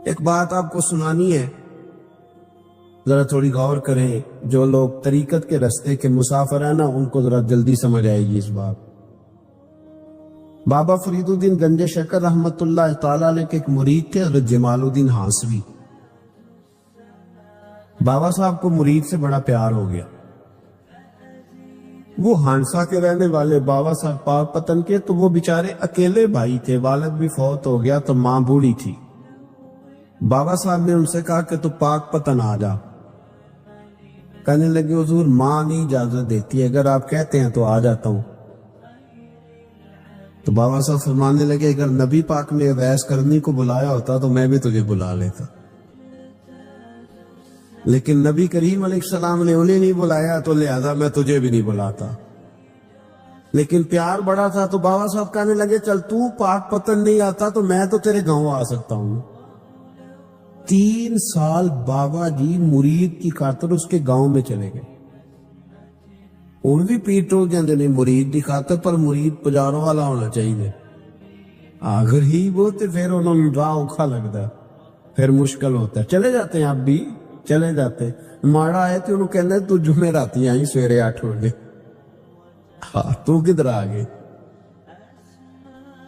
ایک بات آپ کو سنانی ہے، ذرا تھوڑی غور کریں. جو لوگ طریقت کے رستے کے مسافر ہیں نا، ان کو ذرا جلدی سمجھ آئے گی اس بات. بابا فرید الدین گنج شکر رحمت اللہ تعالیٰ علیہ کے ایک مرید تھے، حضرت جمال الدین ہانسوی. بابا صاحب کو مرید سے بڑا پیار ہو گیا. وہ ہانسا کے رہنے والے بابا صاحب پاک پتن کے، تو وہ بیچارے اکیلے بھائی تھے، والد بھی فوت ہو گیا تو ماں بوڑھی تھی. بابا صاحب نے ان سے کہا کہ تو پاک پتن آ جا. کہنے لگے حضور ماں نہیں اجازت دیتی، اگر آپ کہتے ہیں تو آ جاتا ہوں. تو بابا صاحب فرمانے لگے اگر نبی پاک نے ویس کرنی کو بلایا ہوتا تو میں بھی تجھے بلا لیتا، لیکن نبی کریم علیہ السلام نے انہیں نہیں بلایا تو لہذا میں تجھے بھی نہیں بلاتا. لیکن پیار بڑا تھا تو بابا صاحب کہنے لگے چل تو پاک پتن نہیں آتا تو میں تو تیرے گاؤں آ سکتا ہوں. 3 سال بابا جی مرید کی خاطر اس کے گاؤں میں چلے گئے. ان بھی پیٹو جاندے نے مرید کی خاطر، پر مرید پجاروں والا ہونا چاہیے. آخر ہی وہ تے پھر انہوں نے راہ اوکھا لگتا ہے، پھر مشکل ہوتا ہے. چلے جاتے ہیں آپ بھی، چلے جاتے. ماڑا آئے تو انہوں کہنا تو جمعہ راتی آئی سویرے 8 بجے. ہاں تو کدھر آ گئے؟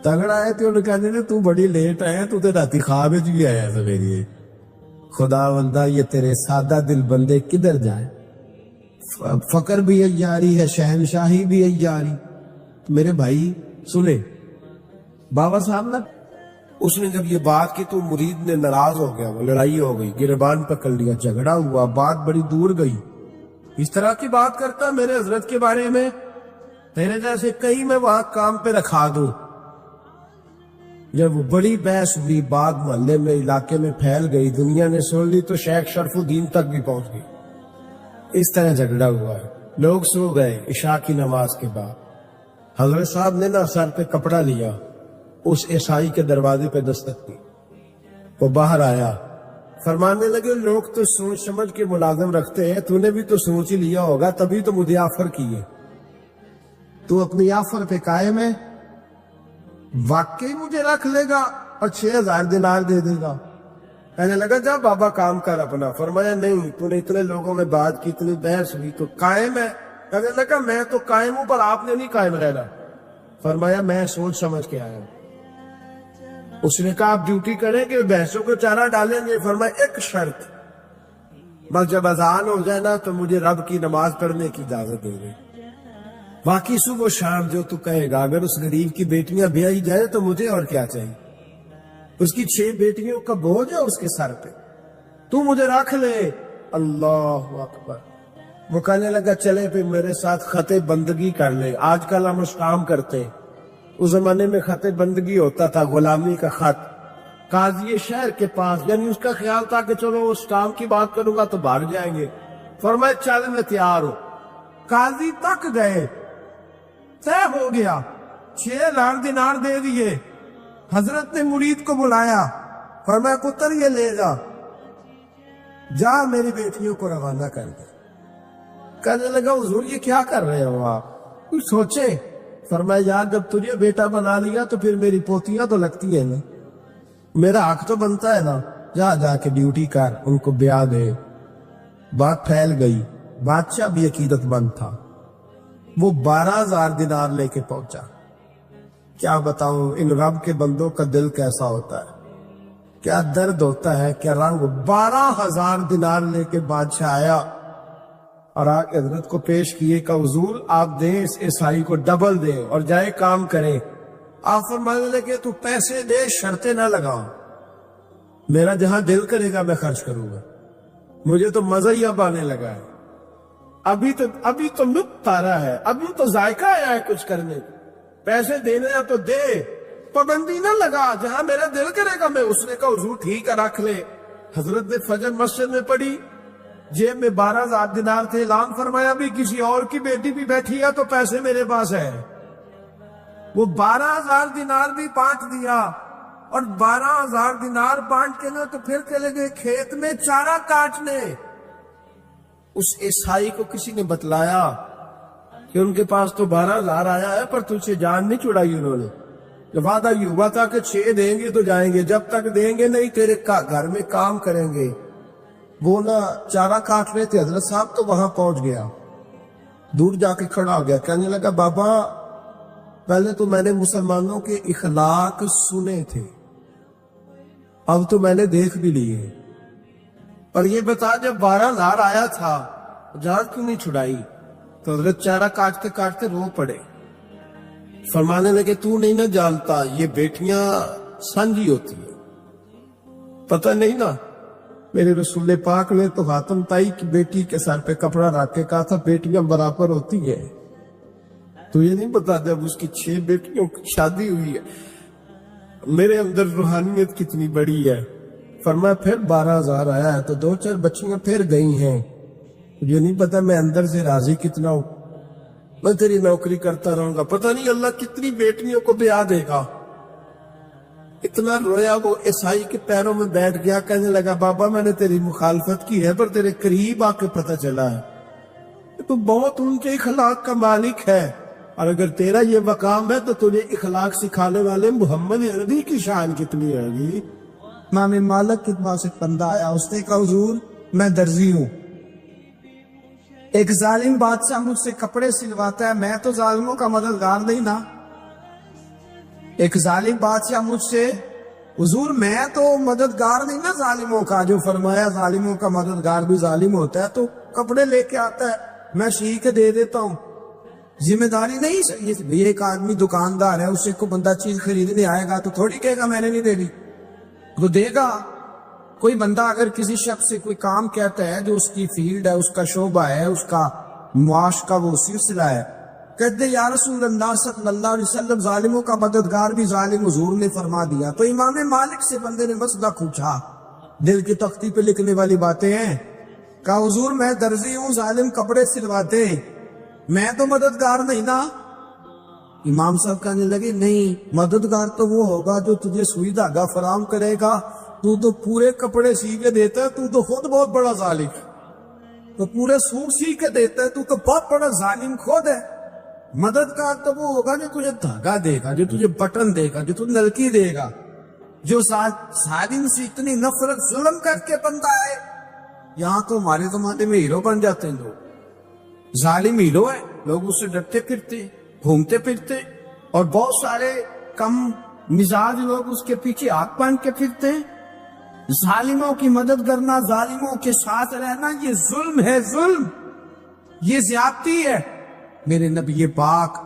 تگڑا آئے تو انہوں کہنے تو بڑی لیٹ آئے، تو تے راتی خواب وچ بھی آیا سویرے. خدا بندہ یہ تیرے سادہ دل بندے کدھر جائیں؟ فقر بھی عیاری ہے، شہنشاہی بھی عیاری. میرے بھائی سنے، بابا صاحب نا اس نے جب یہ بات کی تو مرید نے ناراض ہو گیا، وہ لڑائی ہو گئی، گربان پکڑ لیا، جھگڑا ہوا، بات بڑی دور گئی. اس طرح کی بات کرتا میرے حضرت کے بارے میں، تیرے جیسے کئی میں وہاں کام پہ رکھا دوں. جب وہ بڑی بحث ہوئی، بات محلے میں علاقے میں پھیل گئی، دنیا نے سن لی تو شیخ شرف الدین تک بھی پہنچ گئی. اس طرح جھگڑا ہوا ہے. لوگ سو گئے عشاء کی نماز کے بعد. حضرت صاحب نے نا سر پہ کپڑا لیا، اس عیسائی کے دروازے پہ دستک دی. وہ باہر آیا، فرمانے لگے لوگ تو سوچ سمجھ کے ملازم رکھتے ہیں، تو نے بھی تو سوچ ہی لیا ہوگا تبھی تو مجھے آفر کی ہے. تو اپنی آفر پہ قائم ہے؟ واقعی مجھے رکھ لے گا اور 6000 دینار دے دے گا؟ کہنے لگا جا بابا کام کر اپنا. فرمایا نہیں، تو نے اتنے لوگوں میں بات کی، اتنی بحث ہوئی، تو قائم ہے؟ کہنے لگا میں تو قائم ہوں پر آپ نے نہیں قائم رہنا. فرمایا میں سوچ سمجھ کے آیا ہوں. اس نے کہا آپ ڈیوٹی کریں گے، بحثوں کو چارہ ڈالیں گے؟ فرمایا ایک شرط، بس جب اذان ہو جائے نا تو مجھے رب کی نماز پڑھنے کی اجازت دے دے، باقی صبح و شام جو تو کہے گا. اگر اس غریب کی بیٹیاں بیائی جائے تو مجھے اور کیا چاہیے؟ اس کی 6 بیٹیوں کا بوجھ ہے اس کے سر پہ، تو مجھے رکھ لے. اللہ اکبر. وہ کہنے لگا چلے پہ میرے ساتھ خط بندگی کر لے. آج کل ہم اس کام کرتے ہیں، اس زمانے میں خط بندگی ہوتا تھا، غلامی کا خط. قاضی شہر کے پاس، یعنی اس کا خیال تھا کہ چلو اس کام کی بات کروں گا تو بھاگ جائیں گے. فرمایا چل میں تیار ہوں. قاضی تک گئے، طے ہو گیا، 6000 دینار دے دیے. حضرت نے مرید کو بلایا، فرمایا پتر یہ لے جا، جا میری بیٹیوں کو روانہ کر دے. کہنے لگا حضور یہ کیا کر رہے ہو آپ؟ کچھ سوچے. فرمایا یار جب تجھے بیٹا بنا لیا تو پھر میری پوتیاں تو لگتی ہیں نا، میرا حق تو بنتا ہے نا. جا کے ڈیوٹی کر، ان کو بیاہ دے. بات پھیل گئی. بادشاہ بھی عقیدت مند تھا، وہ 12000 دینار لے کے پہنچا. کیا بتاؤں ان رب کے بندوں کا دل کیسا ہوتا ہے، کیا درد ہوتا ہے، کیا رنگ. 12000 دینار لے کے بادشاہ آیا اور آگے حضرت کو پیش کیے کہ حضور آپ دیں اس عیسائی کو ڈبل دیں اور جائے کام کریں. آپ فرمانے لگے تو پیسے دے، شرطیں نہ لگاؤ، میرا جہاں دل کرے گا میں خرچ کروں گا. مجھے تو مزہ ہی اب آنے لگا ہے، ابھی تو لطف آ رہا ہے، ابھی تو ذائقہ آیا ہے کچھ کرنے. پیسے دینے ہیں تو دے، پابندی نہ لگا، جہاں میرا دل کرے گا میں. اس نے کہا حضور ٹھیک ہے رکھ لے. حضرت نے فجر مسجد میں پڑھی، جیب میں 12000 دینار تھے. اعلان فرمایا بھی کسی اور کی بیٹی بھی بیٹھی ہے تو پیسے میرے پاس ہے. وہ 12000 دینار بھی بانٹ دیا، اور 12000 دینار بانٹ کے نا تو پھر چلے گئے کھیت میں چارہ کاٹنے. اس عیسائی کو کسی نے بتلایا کہ ان کے پاس تو 12000 آیا ہے پر تجھ سے جان نہیں چھڑائی انہوں نے. وعدہ یہ ہوا تھا کہ 6 دیں گے تو جائیں گے، جب تک دیں گے نہیں تیرے گھر میں کام کریں گے۔ وہ نہ چارہ کاٹ رہے تھے حضرت صاحب، تو وہاں پہنچ گیا، دور جا کے کھڑا ہو گیا، کہنے لگا بابا پہلے تو میں نے مسلمانوں کے اخلاق سنے تھے، اب تو میں نے دیکھ بھی لیے، اور یہ بتا جب 12,000 آیا تھا جان کیوں نہیں چھڑائی؟ تو حضرت چارہ کاٹتے کاٹتے رو پڑے، فرمانے لگے تو نہیں نہ جانتا یہ بیٹیاں سانجھی ہوتی ہیں، پتہ نہیں نا؟ میرے رسول پاک نے تو حاتم تائی کی بیٹی کے سر پہ کپڑا رکھ کے کہا تھا بیٹیاں برابر ہوتی ہیں، تو یہ نہیں پتا جب اس کی 6 بیٹیوں کی شادی ہوئی ہے میرے اندر روحانیت کتنی بڑی ہے۔ فرمایا پھر 12,000 آیا ہے تو 2-4 بچیاں پھر گئی ہیں، یہ نہیں پتا میں اندر سے راضی کتنا ہوں، میں تیری نوکری کرتا رہوں گا، پتہ نہیں اللہ کتنی بیٹیوں کو بیاہ دے گا۔ اتنا رویا وہ عیسائی کے پیروں میں بیٹھ گیا، کہنے لگا بابا میں نے تیری مخالفت کی ہے پر تیرے قریب آ کے پتہ چلا ہے تو بہت ان کے اخلاق کا مالک ہے، اور اگر تیرا یہ مقام ہے تو تجھے اخلاق سکھانے والے محمد عربی کی شان کتنی ہے گی۔ امام مالک کے پاس ایک بندہ آیا، اس نے کہا حضور میں درزی ہوں، ایک ظالم بادشاہ مجھ سے کپڑے سلواتا ہے، میں تو ظالموں کا مددگار نہیں نا، ایک ظالم بادشاہ مجھ سے، حضور میں تو مددگار نہیں نا ظالموں کا، جو فرمایا ظالموں کا مددگار بھی ظالم ہوتا ہے، تو کپڑے لے کے آتا ہے میں سی کے دے دیتا ہوں، ذمہ داری نہیں۔ یہ ایک آدمی دکاندار ہے، اسے کو بندہ چیز خریدنے آئے گا تو تھوڑی کہے گا میں نے نہیں دے دی، وہ دے گا۔ کوئی بندہ اگر کسی شخص سے کوئی کام کہتا ہے جو اس کی فیلڈ ہے، اس کا شعبہ ہے، اس کا معاش کا وہ سلسلہ ہے، کہتے یا رسول اللہ صلی اللہ علیہ وسلم ظالموں کا مددگار بھی ظالم، حضور نے فرما دیا۔ تو امام مالک سے بندے نے مسئلہ پوچھا، دل کی تختی پہ لکھنے والی باتیں ہیں، کہا حضور میں درزی ہوں، ظالم کپڑے سلواتے، میں تو مددگار نہیں نا۔ امام صاحب کہنے لگے نہیں، مددگار تو وہ ہوگا جو تجھے سوئی دھاگا فراہم کرے گا، تو پورے کپڑے سی کے دیتا ہے، تو خود بہت بڑا ظالم، تو پورے سوٹ سی کے دیتا ہے، تو بہت بڑا ظالم خود ہے۔ مددگار تو وہ ہوگا جو تجھے دھاگا دے گا، جو تجھے بٹن دے گا، جو تجھے نلکی دے گا، جو ظالم سے اتنی نفرت ظلم کر کے بنتا ہے۔ یہاں تو ہمارے زمانے میں ہیرو بن جاتے ہیں لوگ، ظالم ہیرو ہے، لوگ اس سے ڈرتے پھرتے گھومتے پھرتے، اور بہت سارے کم مزاج لوگ اس کے پیچھے ہاتھ باندھ کے پھرتے ہیں۔ ظالموں کی مدد کرنا، ظالموں کے ساتھ رہنا، یہ ظلم ہے، ظلم، یہ زیادتی ہے۔ میرے نبی پاک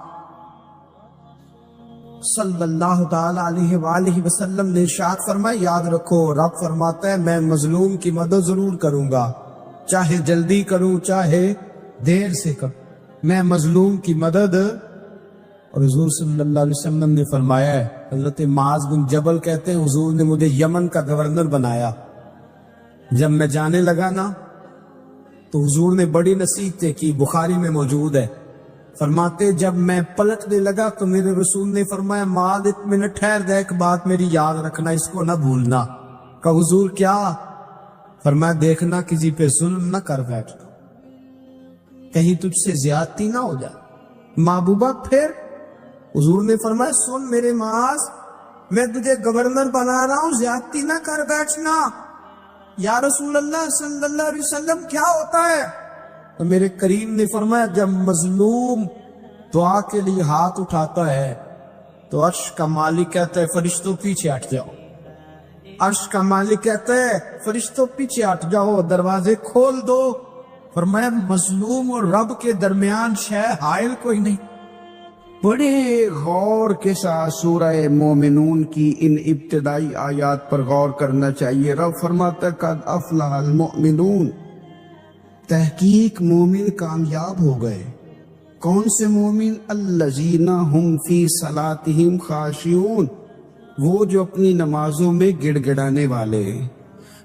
صلی اللہ تعالی علیہ وآلہ وسلم نے ارشاد فرمایا، یاد رکھو رب فرماتا ہے میں مظلوم کی مدد ضرور کروں گا، چاہے جلدی کروں چاہے دیر سے کروں، میں مظلوم کی مدد۔ اور حضور صلی اللہ علیہ وسلم نے فرمایا ہے، حضرت معاذ بن جبل کہتے ہیں حضور نے مجھے یمن کا گورنر بنایا، جب میں جانے لگا نا تو حضور نے بڑی نصیحتیں کی، بخاری میں موجود ہے، فرماتے جب میں پلٹنے لگا تو میرے رسول نے فرمایا معاذ ایک منٹ ٹھہر جا، ایک بات میری یاد رکھنا، اس کو نہ بھولنا۔ کہا حضور کیا؟ فرمایا دیکھنا کسی پہ ظلم نہ کر بیٹھنا، کہیں تجھ سے زیادتی نہ ہو جائے۔ محبوبہ پھر حضور نے فرمایا سن میرے معاذ، میں تجھے گورنر بنا رہا ہوں، زیادتی نہ کر بیٹھنا۔ یا رسول اللہ صلی اللہ علیہ وسلم کیا ہوتا ہے؟ تو میرے کریم نے فرمایا جب مظلوم دعا کے لیے ہاتھ اٹھاتا ہے تو عرش کا مالک کہتا ہے فرشتوں پیچھے ہٹ جاؤ، عرش کا مالک کہتا ہے فرشتوں پیچھے ہٹ جاؤ، دروازے کھول دو۔ فرمایا مظلوم اور رب کے درمیان شے حائل کوئی نہیں۔ بڑے غور کے ساتھ سورہ مومنون کی ان ابتدائی آیات پر غور کرنا چاہیے۔ رب فرماتا ہے قد افلح المؤمنون، تحقیق مومن کامیاب ہو گئے۔ کون سے مومن؟ الذین ہم فی صلاتہم خاشعون، وہ جو اپنی نمازوں میں گڑ گڑانے والے،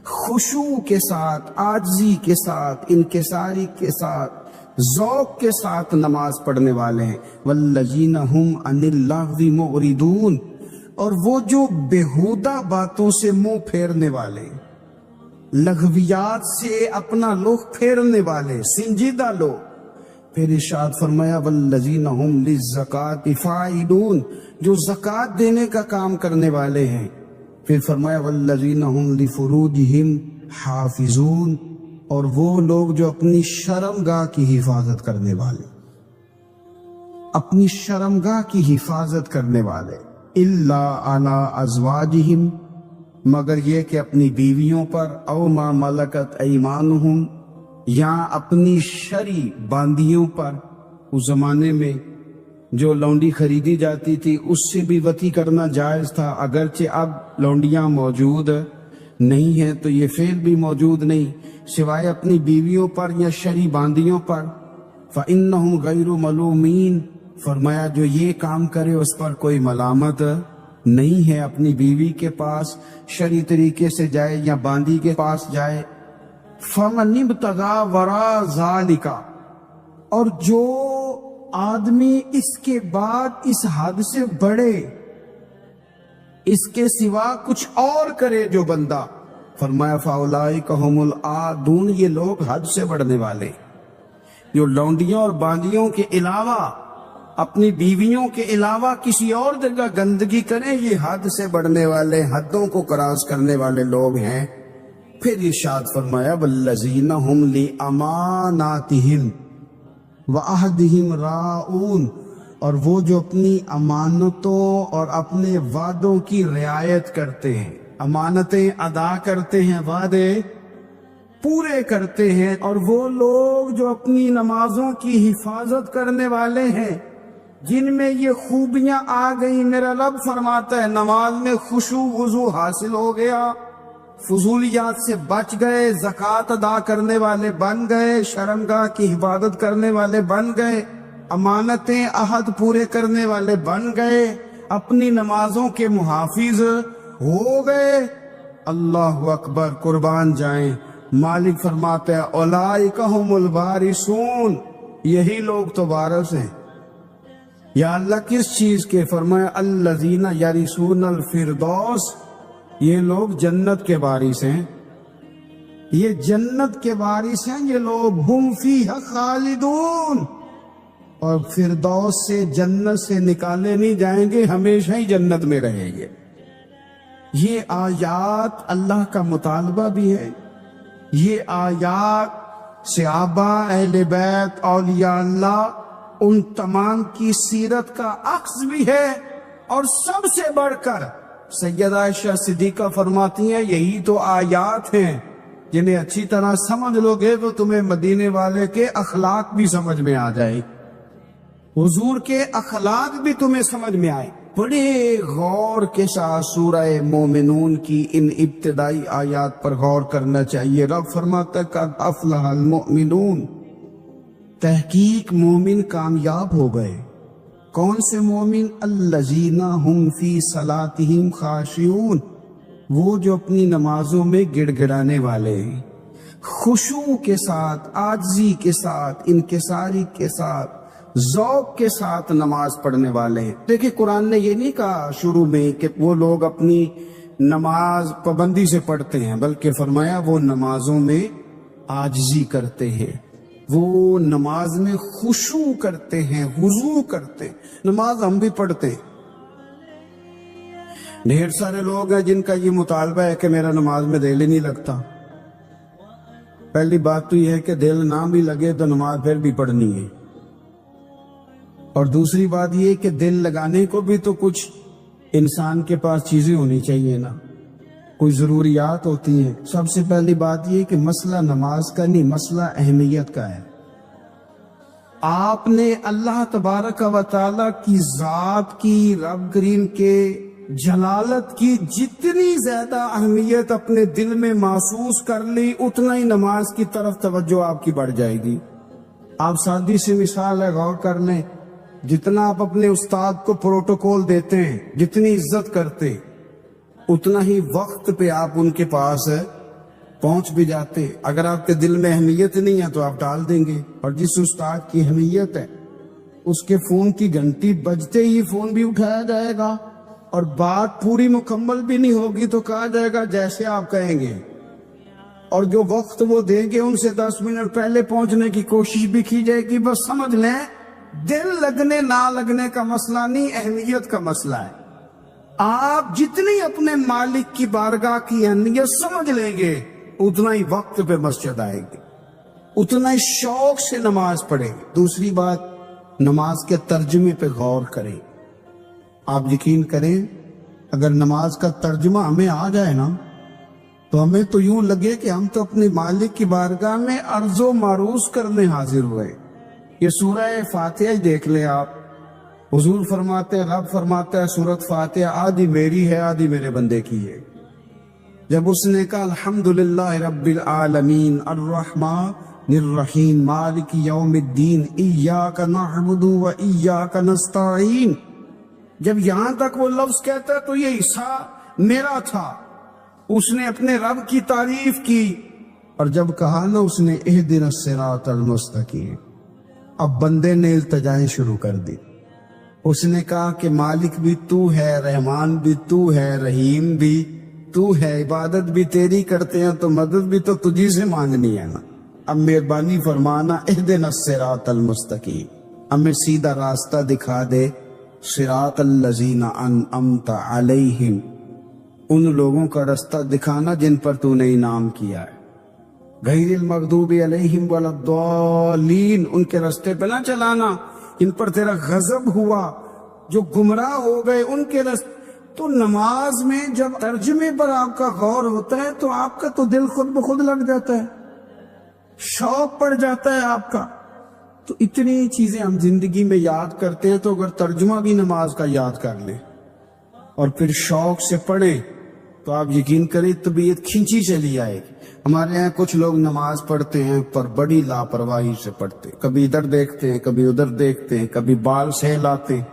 خشوع کے ساتھ، عاجزی کے ساتھ، انکساری کے ساتھ، ذوق کے ساتھ نماز پڑھنے والے ہیں۔ والذین ہم عن اللغو معرضون، اور وہ جو بےہودہ باتوں سے منہ پھیرنے والے، لغویات سے اپنا رخ پھیرنے والے، سنجیدہ لوگ۔ پھر ارشاد فرمایا والذین هم للزکات فاعلون، جو زکات دینے کا کام کرنے والے ہیں. پھر فرمایا والذین هم لفروجہم حافظون، اور وہ لوگ جو اپنی شرمگاہ کی حفاظت کرنے والے، اپنی شرمگاہ کی حفاظت کرنے والے. الا علی ازواجہم، مگر یہ کہ اپنی بیویوں پر، او ما ملکت ایمانہم، یا اپنی شرعی باندیوں پر. اس زمانے میں جو لونڈی خریدی جاتی تھی اس سے بھی وطی کرنا جائز تھا، اگرچہ اب لونڈیاں موجود نہیں ہیں تو یہ فعل بھی موجود نہیں، سوائے اپنی بیویوں پر یا شرعی باندیوں پر. فإنہم غیر ملومین، فرمایا جو یہ کام کرے اس پر کوئی ملامت نہیں ہے. اپنی بیوی کے پاس شرعی طریقے سے جائے یا باندی کے پاس جائے. فَمَنِ ابْتَغَىٰ وَرَاءَ ذَلِكَ، اور جو آدمی اس کے بعد اس حد سے بڑھے، اس کے سوا کچھ اور کرے جو بندہ، فرمایا فَأُولَٰئِكَ هُمُ الْعَادُونَ، یہ لوگ حد سے بڑھنے والے. جو لونڈیوں اور باندیوں کے علاوہ، اپنی بیویوں کے علاوہ کسی اور جگہ گندگی کریں، یہ حد سے بڑھنے والے، حدوں کو کراس کرنے والے لوگ ہیں. پھر ارشاد فرمایا والذین هم لاماناتہم وعہدہم راعون، اور وہ جو اپنی امانتوں اور اپنے وعدوں کی رعایت کرتے ہیں، امانتیں ادا کرتے ہیں، وعدے پورے کرتے ہیں. اور وہ لوگ جو اپنی نمازوں کی حفاظت کرنے والے ہیں، جن میں یہ خوبیاں آ گئی. میرا رب فرماتا ہے نماز میں خشوع وضو حاصل ہو گیا، فضولیات سے بچ گئے، زکوٰۃ ادا کرنے والے بن گئے، شرمگاہ کی حفاظت کرنے والے بن گئے، امانتیں عہد پورے کرنے والے بن گئے، اپنی نمازوں کے محافظ ہو گئے. اللہ اکبر، قربان جائیں. مالک فرماتا ہے اولئک ھم الوارثون، یہی لوگ تو وارث ہیں. یا اللہ کس چیز کے؟ فرمایا الذین یرثون الفردوس، یہ لوگ جنت کے وارث ہیں، یہ جنت کے وارث ہیں یہ لوگ. ہم فیہا خالدون، اور فردوس سے، جنت سے نکالے نہیں جائیں گے، ہمیشہ ہی جنت میں رہیں گے. یہ آیات اللہ کا مطالبہ بھی ہے، یہ آیات صحابہ، اہل بیت، اولیاء اللہ، ان تمام کی سیرت کا عکس بھی ہے. اور سب سے بڑھ کر سیدہ عائشہ صدیقہ فرماتی ہیں یہی تو آیات ہیں جنہیں اچھی طرح سمجھ لو گے تو تمہیں مدینے والے کے اخلاق بھی سمجھ میں آ جائے، حضور کے اخلاق بھی تمہیں سمجھ میں آئے. بڑے غور کے ساتھ سورہ مومنون کی ان ابتدائی آیات پر غور کرنا چاہیے. رب فرماتا ہے قد افلح المؤمنون، تحقیق مومن کامیاب ہو گئے. کون سے مومن؟ الذین ہم فی صلاتہم خاشعون، وہ جو اپنی نمازوں میں گڑ گڑانے والے ہیں، خشوع کے ساتھ، عاجزی کے ساتھ، انکساری کے ساتھ، ذوق کے ساتھ نماز پڑھنے والے ہیں. دیکھیں قرآن نے یہ نہیں کہا شروع میں کہ وہ لوگ اپنی نماز پابندی سے پڑھتے ہیں، بلکہ فرمایا وہ نمازوں میں عاجزی کرتے ہیں، وہ نماز میں خشوع کرتے ہیں، خضوع کرتے ہیں. نماز ہم بھی پڑھتے ہیں، ڈھیر سارے لوگ ہیں جن کا یہ مطالبہ ہے کہ میرا نماز میں دل ہی نہیں لگتا. پہلی بات تو یہ ہے کہ دل نہ بھی لگے تو نماز پھر بھی پڑھنی ہے، اور دوسری بات یہ کہ دل لگانے کو بھی تو کچھ انسان کے پاس چیزیں ہونی چاہیے نا، کوئی ضروریات ہوتی ہیں. سب سے پہلی بات یہ کہ مسئلہ نماز کا نہیں، مسئلہ اہمیت کا ہے. آپ نے اللہ تبارک و تعالی کی ذات کی، رب کریم کے جلالت کی جتنی زیادہ اہمیت اپنے دل میں محسوس کر لی، اتنا ہی نماز کی طرف توجہ آپ کی بڑھ جائے گی. آپ سادی سی مثال ہے، غور کر لیں. جتنا آپ اپنے استاد کو پروٹوکول دیتے ہیں، جتنی عزت کرتے، اتنا ہی وقت پہ آپ ان کے پاس پہنچ بھی جاتے. اگر آپ کے دل میں اہمیت نہیں ہے تو آپ ڈال دیں گے. اور جس استاد کی اہمیت ہے اس کے فون کی گھنٹی بجتے ہی فون بھی اٹھایا جائے گا، اور بات پوری مکمل بھی نہیں ہوگی تو کہا جائے گا جیسے آپ کہیں گے. اور جو وقت وہ دیں گے ان سے 10 منٹ پہلے پہنچنے کی کوشش بھی کی جائے گی. بس سمجھ لیں دل لگنے نہ لگنے کا مسئلہ نہیں، اہمیت کا مسئلہ ہے. آپ جتنی اپنے مالک کی بارگاہ کی اہمیت سمجھ لیں گے اتنا ہی وقت پہ مسجد آئے گی، اتنا ہی شوق سے نماز پڑھیں گے. دوسری بات، نماز کے ترجمے پہ غور کریں. آپ یقین کریں اگر نماز کا ترجمہ ہمیں آ جائے نا تو ہمیں تو یوں لگے کہ ہم تو اپنے مالک کی بارگاہ میں عرض و معروض کرنے حاضر ہوئے. یہ سورہ فاتحہ ہی دیکھ لیں آپ. حضور فرماتے ہیں، رب فرماتا ہے سورۃ فاتحہ آدھی میری ہے آدھی میرے بندے کی ہے. جب اس نے کہا الحمدللہ رب العالمین الرحمن الرحیم مالک یوم الدین ایاک نعبد و ایاک نستعین، جب یہاں تک وہ لفظ کہتا ہے تو یہ حصہ میرا تھا. اس نے اپنے رب کی تعریف کی، اور جب کہا نا اس نے اہدنا الصراط المستقیم، اب بندے نے التجائیں شروع کر دی. اس نے کہا کہ مالک بھی تو ہے، رحمان بھی تو ہے، رحیم بھی تو ہے، عبادت بھی تیری کرتے ہیں تو مدد بھی تو تجھی سے مانگنی ہے نا. اب مہربانی فرمانا اہدنا الصراط المستقیم، ہمیں سیدھا راستہ دکھا دے. صراط الذین انعمت علیہم، ان لوگوں کا راستہ دکھانا جن پر تو نے انعام کیا ہے. غیر المغضوب علیہم ولا الضالین، ان کے راستے پہ نہ چلانا ان پر تیرا غضب ہوا، جو گمراہ ہو گئے ان کے راستے. تو نماز میں جب ترجمے پر آپ کا غور ہوتا ہے تو آپ کا تو دل خود بخود لگ جاتا ہے، شوق پڑ جاتا ہے آپ کا. تو اتنی چیزیں ہم زندگی میں یاد کرتے ہیں، تو اگر ترجمہ بھی نماز کا یاد کر لیں اور پھر شوق سے پڑھیں تو آپ یقین کریں طبیعت کھینچی چلی آئے گی. ہمارے یہاں کچھ لوگ نماز پڑھتے ہیں پر بڑی لاپرواہی سے پڑھتے ہیں، کبھی ادھر دیکھتے ہیں کبھی ادھر دیکھتے ہیں، کبھی بال سہلاتے ہیں.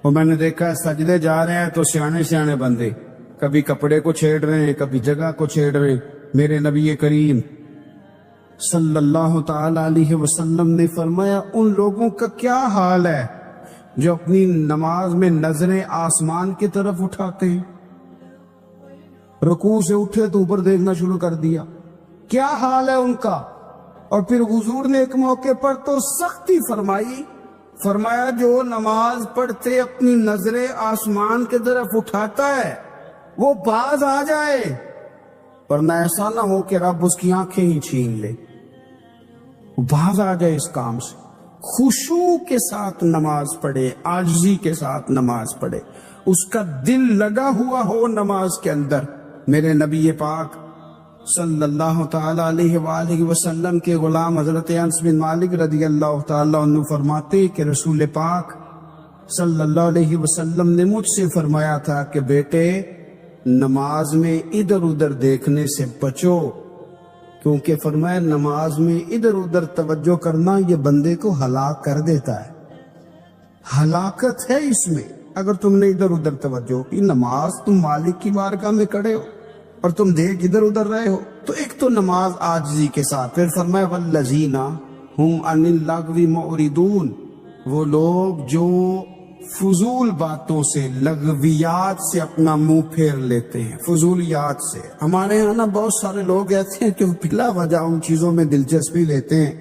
اور میں نے دیکھا ہے سجدے جا رہے ہیں تو سیانے سیانے بندے کبھی کپڑے کو چھیڑ رہے ہیں کبھی جگہ کو چھیڑ رہے ہیں. میرے نبی کریم صلی اللہ تعالی علیہ وسلم نے فرمایا ان لوگوں کا کیا حال ہے جو اپنی نماز میں نظریں آسمان کی طرف اٹھاتے ہیں. رکوع سے اٹھے تو اوپر دیکھنا شروع کر دیا، کیا حال ہے ان کا. اور پھر حضور نے ایک موقع پر تو سختی فرمائی، فرمایا جو نماز پڑھتے اپنی نظریں آسمان کی طرف اٹھاتا ہے وہ باز آ جائے، ورنہ ایسا نہ ہو کہ رب اس کی آنکھیں ہی چھین لے. باز آ جائے اس کام سے. خشوع کے ساتھ نماز پڑھے، عاجزی کے ساتھ نماز پڑھے، اس کا دل لگا ہوا ہو نماز کے اندر. میرے نبی پاک صلی اللہ تعالی علیہ وآلہ وسلم کے غلام حضرت انس بن مالک رضی اللہ تعالی عنہ فرماتے کہ رسول پاک صلی اللہ علیہ وسلم نے مجھ سے فرمایا تھا کہ بیٹے نماز میں ادھر ادھر دیکھنے سے بچو، کیونکہ فرمایا نماز میں ادھر ادھر توجہ کرنا یہ بندے کو ہلاک کر دیتا ہے. ہلاکت ہے اس میں اگر تم نے ادھر ادھر توجہ کی. نماز تم مالک کی بارگاہ میں کھڑے ہو اور تم دیکھ ادھر ادھر رہے ہو. تو ایک تو نماز عاجزی کے ساتھ. پھر فرمایا والذین ہم عن اللغو معرضون، وہ لوگ جو فضول باتوں سے لغویات سے اپنا منہ پھیر لیتے ہیں، فضولیات سے. ہمارے یہاں نا بہت سارے لوگ ایسے ہیں جو بلا وجہ ان چیزوں میں دلچسپی لیتے ہیں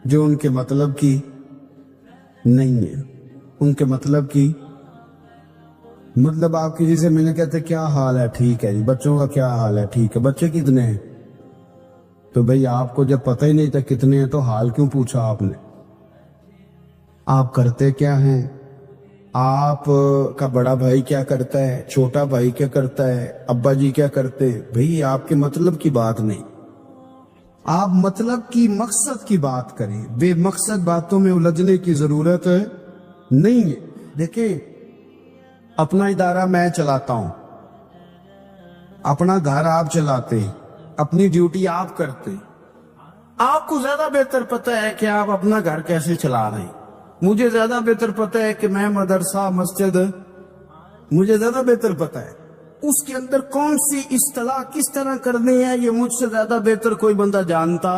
جو ان کے مطلب کی نہیں ہے. ان کے مطلب کی مطلب آپ کسی سے ملنے کہتے کیا حال ہے، ٹھیک ہے جی. بچوں کا کیا حال ہے، ٹھیک ہے. بچے کتنے ہیں؟ تو بھئی آپ کو جب پتہ ہی نہیں تھا کتنے ہیں تو حال کیوں پوچھا آپ نے؟ آپ کرتے کیا ہیں؟ آپ کا بڑا بھائی کیا کرتا ہے، چھوٹا بھائی کیا کرتا ہے، ابا جی کیا کرتے ہیں؟ بھئی آپ کے مطلب کی بات نہیں. آپ مطلب کی مقصد کی بات کریں. بے مقصد باتوں میں الجھنے کی ضرورت نہیں ہے. دیکھیں اپنا ادارہ میں چلاتا ہوں، اپنا گھر آپ چلاتے ہیں، اپنی ڈیوٹی آپ کرتے ہیں. آپ کو زیادہ بہتر پتہ ہے کہ آپ اپنا گھر کیسے چلا رہے ہیں. مجھے زیادہ بہتر پتہ ہے کہ میں مدرسہ مسجد، مجھے زیادہ بہتر پتہ ہے اس کے اندر کون سی اصطلاح کس طرح کرنی ہے. یہ مجھ سے زیادہ بہتر کوئی بندہ جانتا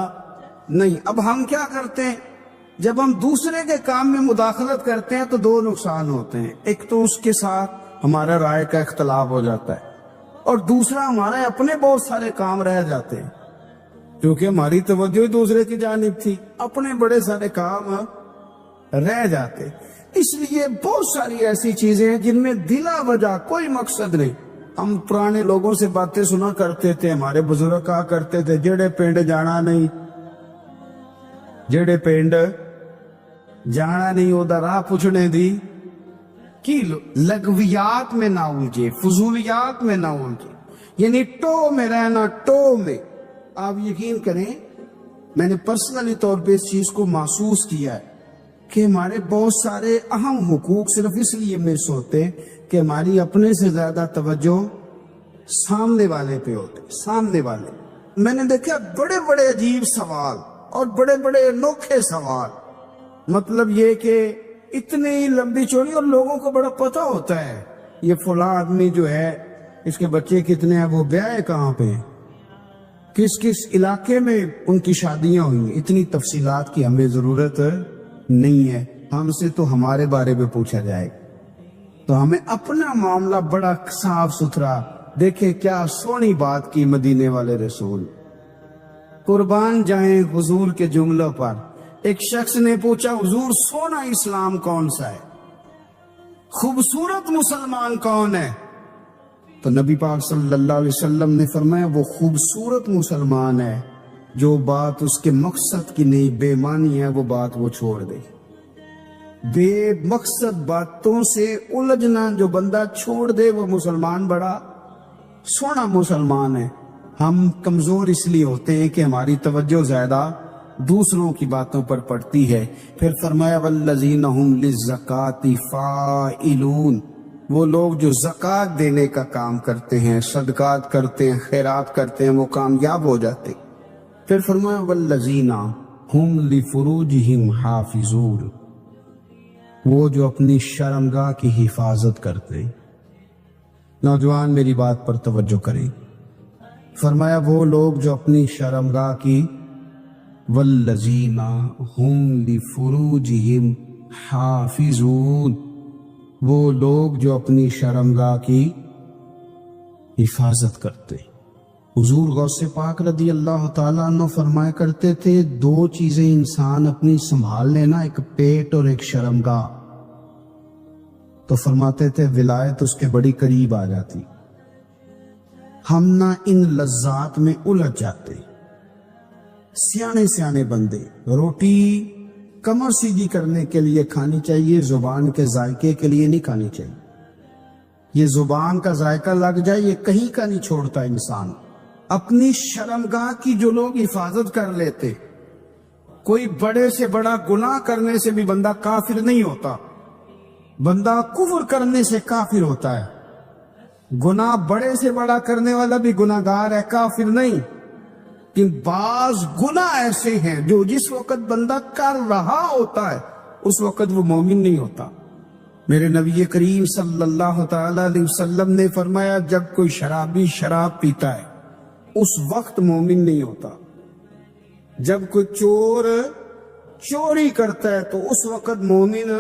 نہیں. اب ہم کیا کرتے ہیں، جب ہم دوسرے کے کام میں مداخلت کرتے ہیں تو دو نقصان ہوتے ہیں. ایک تو اس کے ساتھ ہمارا رائے کا اختلاف ہو جاتا ہے، اور دوسرا ہمارے اپنے بہت سارے کام رہ جاتے ہیں. کیونکہ ہماری توجہ دوسرے کی جانب تھی، اپنے بڑے سارے کام رہ جاتے۔ اس لیے بہت ساری ایسی چیزیں ہیں جن میں بلا وجہ کوئی مقصد نہیں۔ ہم پرانے لوگوں سے باتیں سنا کرتے تھے، ہمارے بزرگ کہا کرتے تھے جڑے پنڈ جانا نہیں، جڑے پنڈ جانا نہیں اودا راہ پوچھنے دی کی لغویات میں نہ الجھے، فضولیات میں نہ الجھے، یعنی ٹو میں رہنا، ٹو میں۔ آپ یقین کریں میں نے پرسنلی طور پہ اس چیز کو محسوس کیا ہے کہ ہمارے بہت سارے اہم حقوق صرف اس لیے مس ہوتے کہ ہماری اپنے سے زیادہ توجہ سامنے والے پہ ہوتے، سامنے والے۔ میں نے دیکھا بڑے بڑے عجیب سوال اور بڑے بڑے انوکھے سوال، مطلب یہ کہ اتنی لمبی چوڑی، اور لوگوں کو بڑا پتہ ہوتا ہے یہ فلاں آدمی جو ہے اس کے بچے کتنے ہیں، وہ بیاہ ہے کہاں پہ، کس کس علاقے میں ان کی شادیاں ہوئی، اتنی تفصیلات کی ہمیں ضرورت نہیں ہے۔ ہم سے تو ہمارے بارے میں پوچھا جائے تو ہمیں اپنا معاملہ بڑا صاف ستھرا۔ دیکھیں کیا سونی بات کی مدینے والے رسول، قربان جائیں حضور کے جملوں پر۔ ایک شخص نے پوچھا حضور سونا اسلام کون سا ہے، خوبصورت مسلمان کون ہے؟ تو نبی پاک صلی اللہ علیہ وسلم نے فرمایا وہ خوبصورت مسلمان ہے جو بات اس کے مقصد کی نہیں، بے معنی ہے وہ بات وہ چھوڑ دے۔ بے مقصد باتوں سے الجھنا جو بندہ چھوڑ دے وہ مسلمان بڑا سونا مسلمان ہے۔ ہم کمزور اس لیے ہوتے ہیں کہ ہماری توجہ زیادہ دوسروں کی باتوں پر پڑتی ہے۔ پھر فرمایا والذین ھم للزکاۃ فاعلون، وہ لوگ جو زکوٰۃ دینے کا کام کرتے ہیں، صدقات کرتے ہیں، خیرات کرتے ہیں، وہ کامیاب ہو جاتے۔ پھر فرمایا والذین ھم لفروجہم حافظون، وہ جو اپنی شرمگاہ کی حفاظت کرتے ہیں۔ نوجوان میری بات پر توجہ کریں، فرمایا وہ لوگ جو اپنی شرمگاہ کی، والذین ھم لفروجہم حافظون، وہ لوگ جو اپنی شرمگاہ کی حفاظت کرتے۔ حضور غوث پاک رضی اللہ تعالیٰ عنہ فرمایا کرتے تھے دو چیزیں انسان اپنی سنبھال لینا، ایک پیٹ اور ایک شرمگاہ، تو فرماتے تھے ولایت اس کے بڑی قریب آ جاتی۔ ہم نہ ان لذات میں الجھ جاتے۔ سیانے سیانے بندے روٹی کمر سیدھی کرنے کے لیے کھانی چاہیے، زبان کے ذائقے کے لیے نہیں کھانی چاہیے۔ یہ زبان کا ذائقہ لگ جائے یہ کہیں کا نہیں چھوڑتا انسان۔ اپنی شرمگاہ کی جو لوگ حفاظت کر لیتے، کوئی بڑے سے بڑا گناہ کرنے سے بھی بندہ کافر نہیں ہوتا، بندہ کفر کرنے سے کافر ہوتا ہے۔ گناہ بڑے سے بڑا کرنے والا بھی گناہ گار ہے، کافر نہیں۔ کہ بعض گناہ ایسے ہیں جو جس وقت بندہ کر رہا ہوتا ہے اس وقت وہ مومن نہیں ہوتا۔ میرے نبی کریم صلی اللہ تعالی علیہ وسلم نے فرمایا جب کوئی شرابی شراب پیتا ہے اس وقت مومن نہیں ہوتا، جب کوئی چور چوری کرتا ہے تو اس وقت مومن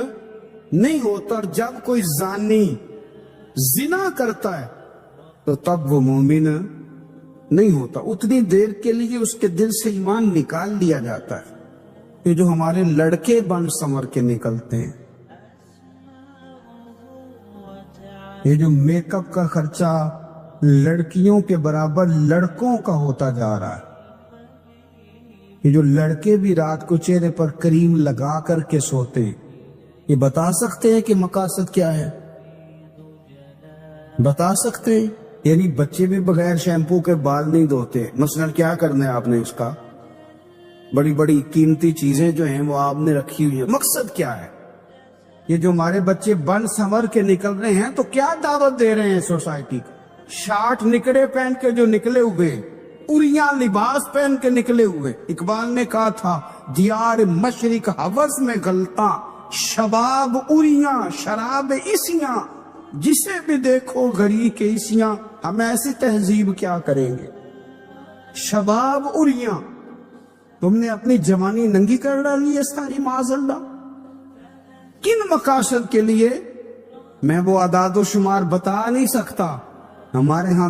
نہیں ہوتا، اور جب کوئی زانی زنا کرتا ہے تو تب وہ مومن نہیں ہوتا۔ اتنی دیر کے لیے اس کے دل سے ایمان نکال لیا جاتا ہے۔ یہ جو ہمارے لڑکے بن سمر کے نکلتے ہیں، یہ جو میک اپ کا خرچہ لڑکیوں کے برابر لڑکوں کا ہوتا جا رہا ہے، یہ جو لڑکے بھی رات کو چہرے پر کریم لگا کر کے سوتے، یہ بتا سکتے ہیں کہ مقاصد کیا ہے؟ بتا سکتے ہیں؟ یعنی بچے بھی بغیر شیمپو کے بال نہیں دھوتے، مثلا کیا کرنا ہے آپ نے اس کا؟ بڑی بڑی قیمتی چیزیں جو ہیں وہ آپ نے رکھی ہوئی ہیں، مقصد کیا ہے؟ یہ جو ہمارے بچے بن سنور کے نکل رہے ہیں تو کیا دعوت دے رہے ہیں سوسائٹی کو؟ شارٹ نکڑے پہن کے جو نکلے ہوئے، اریاں لباس پہن کے نکلے ہوئے۔ اقبال نے کہا تھا دیار مشرق حوض میں غلطاں، شباب اریاں شراب اسیاں، جسے بھی دیکھو گری کے اسیاں۔ ہم ایسی تہذیب کیا کریں گے؟ شباب اریاں، تم نے اپنی جوانی ننگی کر ڈالی ہے ساری معاذ اللہ۔ کن مقاصد کے لیے؟ میں وہ اعداد و شمار بتا نہیں سکتا، ہمارے ہاں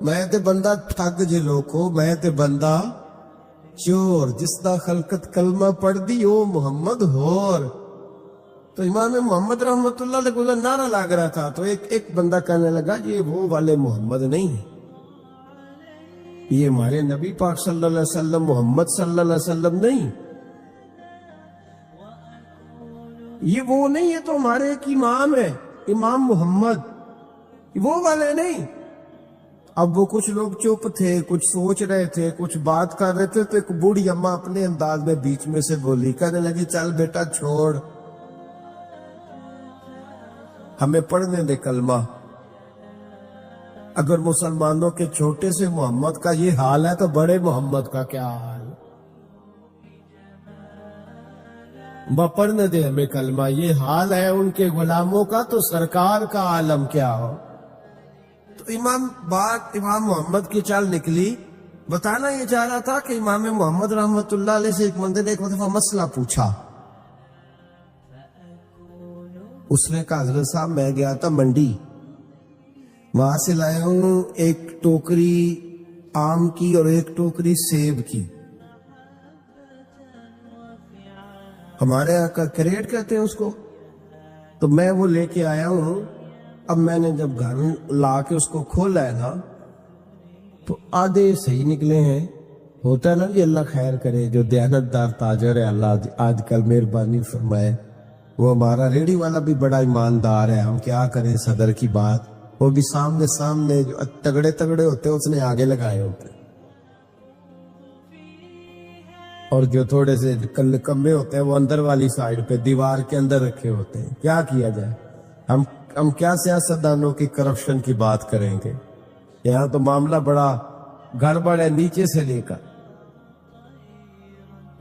میں تے بندہ ٹھگ جے لوکو، میں تے بندہ چور، جس دا خلقت کلمہ پڑھ دی او محمد ہور۔ تو امام محمد رحمت اللہ علیہ کو نعرہ لگ رہا تھا، تو ایک بندہ کہنے لگا یہ وہ والے محمد نہیں ہے، یہ ہمارے نبی پاک صلی اللہ علیہ وسلم محمد صلی اللہ علیہ وسلم نہیں، یہ وہ نہیں ہے، تو ہمارے ایک امام ہے امام محمد، وہ والے نہیں۔ اب وہ کچھ لوگ چپ تھے، کچھ سوچ رہے تھے، کچھ بات کر رہے تھے، تو ایک بوڑھی اماں اپنے انداز میں بیچ میں سے بولی، کہنے لگی چل بیٹا چھوڑ، ہمیں پڑھنے دے کلمہ۔ اگر مسلمانوں کے چھوٹے سے محمد کا یہ حال ہے تو بڑے محمد کا کیا حال؟ پڑھنے دے ہمیں کلمہ، یہ حال ہے ان کے غلاموں کا، تو سرکار کا عالم کیا ہو؟ تو امام محمد کی چال نکلی، بتانا یہ چاہ رہا تھا کہ امام محمد رحمت اللہ علیہ سے ایک بندے نے ایک دفعہ مسئلہ پوچھا۔ اس نے کہا حضرت صاحب میں گیا تھا منڈی، وہاں سے لایا ہوں ایک ٹوکری آم کی اور ایک ٹوکری سیب کی، ہمارے یہاں کا کریٹ کہتے ہیں اس کو، تو میں وہ لے کے آیا ہوں۔ اب میں نے جب گھر لا کے اس کو کھولا ہے نا، تو آدھے صحیح نکلے ہیں، ہوتا ہے نا کہ اللہ خیر کرے، جو دیانتدار تاجر ہے اللہ آج کل مہربانی فرمائے، وہ ہمارا ریڑھی والا بھی بڑا ایماندار ہے، ہم کیا کریں صدر کی بات، وہ بھی سامنے جو تگڑے ہوتے ہیں اس نے آگے لگائے ہوتے ہیں، اور جو تھوڑے سے کمے ہوتے ہیں وہ اندر والی سائڈ پہ دیوار کے اندر رکھے ہوتے ہیں۔ کیا کیا جائے، ہم کیا سیاستدانوں کی کرپشن کی بات کریں گے، یہاں تو معاملہ بڑا گڑبڑ ہے نیچے سے لے کر۔